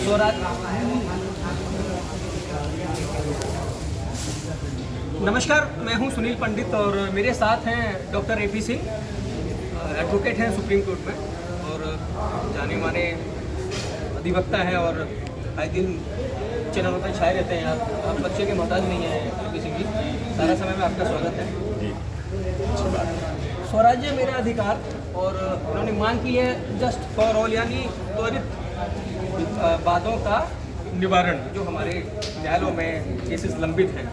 स्वराज। नमस्कार, मैं हूं सुनील पंडित और मेरे साथ हैं डॉक्टर ए.पी. सिंह, एडवोकेट हैं सुप्रीम कोर्ट में और जाने माने अधिवक्ता हैं और आए दिन चैनलों पर छाए रहते हैं। आप बच्चे के मोहताज नहीं हैं ए.पी. सिंह जी, सारा समय में आपका स्वागत है जी। अच्छी बात है। स्वराज्य मेरा अधिकार और उन्होंने मांग की है जस्ट फॉर ऑल, यानी त्वरित वादों का निवारण जो हमारे न्यायालयों में केसेस लंबित हैं।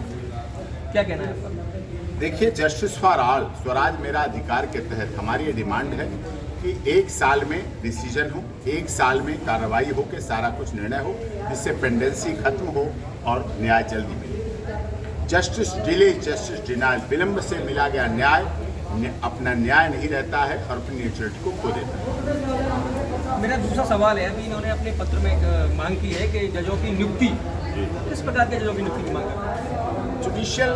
क्या कहना है आपका? देखिए, जस्टिस फॉर ऑल स्वराज मेरा अधिकार के तहत हमारी ये डिमांड है कि 1 साल में डिसीजन हो, 1 साल में कार्रवाई हो के सारा कुछ निर्णय हो जिससे पेंडेंसी खत्म हो और न्याय जल्दी मिले। जस्टिस डिले, जस्टिस डिनायल, विलंब से मिला गया न्याय अपना न्याय नहीं रहता है और अपनी नेचुरलिटी को खो देता है। मेरा दूसरा सवाल है, अभी इन्होंने अपने पत्र में एक मांग की है कि जजों की नियुक्ति, किस प्रकार के जजों की नियुक्ति की मांग है? जुडिशियल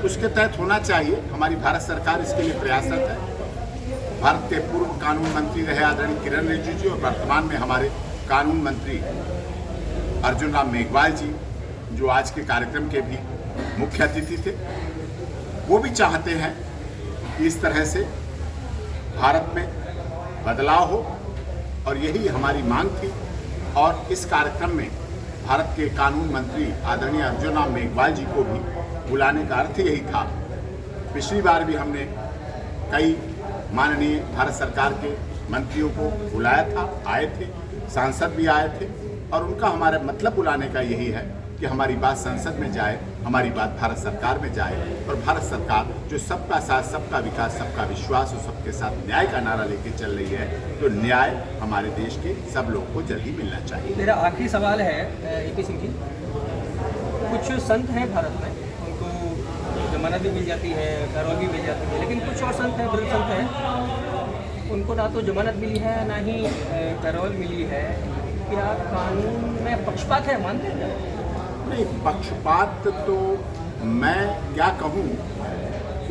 उसके तहत होना चाहिए। हमारी भारत सरकार इसके लिए प्रयासरत है। भारत के पूर्व कानून मंत्री रहे आदरणीय किरण रिजिजू जी और वर्तमान में हमारे कानून मंत्री अर्जुन राम मेघवाल जी, जो आज के कार्यक्रम के भी मुख्य अतिथि थे, वो भी चाहते हैं कि इस तरह से भारत में बदलाव हो और यही हमारी मांग थी। और इस कार्यक्रम में भारत के कानून मंत्री आदरणीय अर्जुन राम मेघवाल जी को भी बुलाने का अर्थ यही था। पिछली बार भी हमने कई माननीय भारत सरकार के मंत्रियों को बुलाया था, आए थे, सांसद भी आए थे और उनका हमारा मतलब बुलाने का यही है कि हमारी बात संसद में जाए, हमारी बात भारत सरकार में जाए और भारत सरकार जो सबका साथ, सबका विकास, सबका विश्वास और सबके साथ न्याय का नारा लेके चल रही है, तो न्याय हमारे देश के सब लोगों को जल्दी मिलना चाहिए। मेरा आखिरी सवाल है ए.पी. सिंह जी, कुछ संत हैं भारत में, उनको जमानत भी मिल जाती है, पैरोल भी मिल जाती है, लेकिन कुछ और संत हैं, वृद्ध संत हैं, उनको ना तो जमानत मिली है ना ही पैरोल मिली है। क्या कानून में पक्षपात है, मानते हैं? नहीं, पक्षपात तो मैं क्या कहूँ,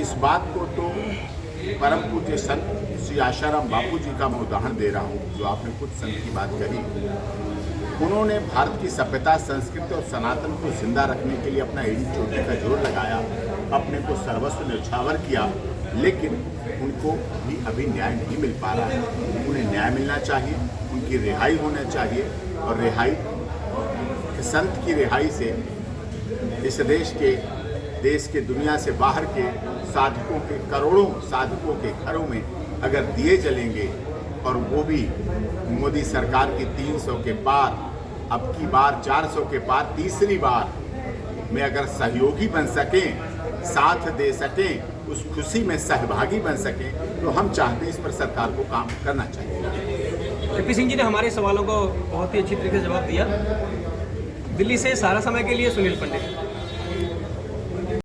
इस बात को तो परम पूज्य संत श्री आशाराम बापू जी का मैं उदाहरण दे रहा हूँ। जो आपने कुछ संत की बात कही, उन्होंने भारत की सभ्यता, संस्कृति और सनातन को जिंदा रखने के लिए अपना एड़ी चोटी का जोर लगाया, अपने को सर्वस्व न्यौछावर किया, लेकिन उनको भी अभी न्याय नहीं मिल पा रहा है। उन्हें न्याय मिलना चाहिए, उनकी रिहाई होना चाहिए और रिहाई, संत की रिहाई से इस देश के दुनिया से बाहर के साधकों के, करोड़ों साधकों के घरों में अगर दिए जलेंगे और वो भी मोदी सरकार की 300 के पार, अब की बार 400 के पार, तीसरी बार में अगर सहयोगी बन सकें, साथ दे सकें, उस खुशी में सहभागी बन सकें, तो हम चाहते हैं इस पर सरकार को काम करना चाहिए। ए.पी. सिंह जी ने हमारे सवालों को बहुत ही अच्छी तरीके से जवाब दिया। दिल्ली से सारा समय के लिए सुनील पंडित।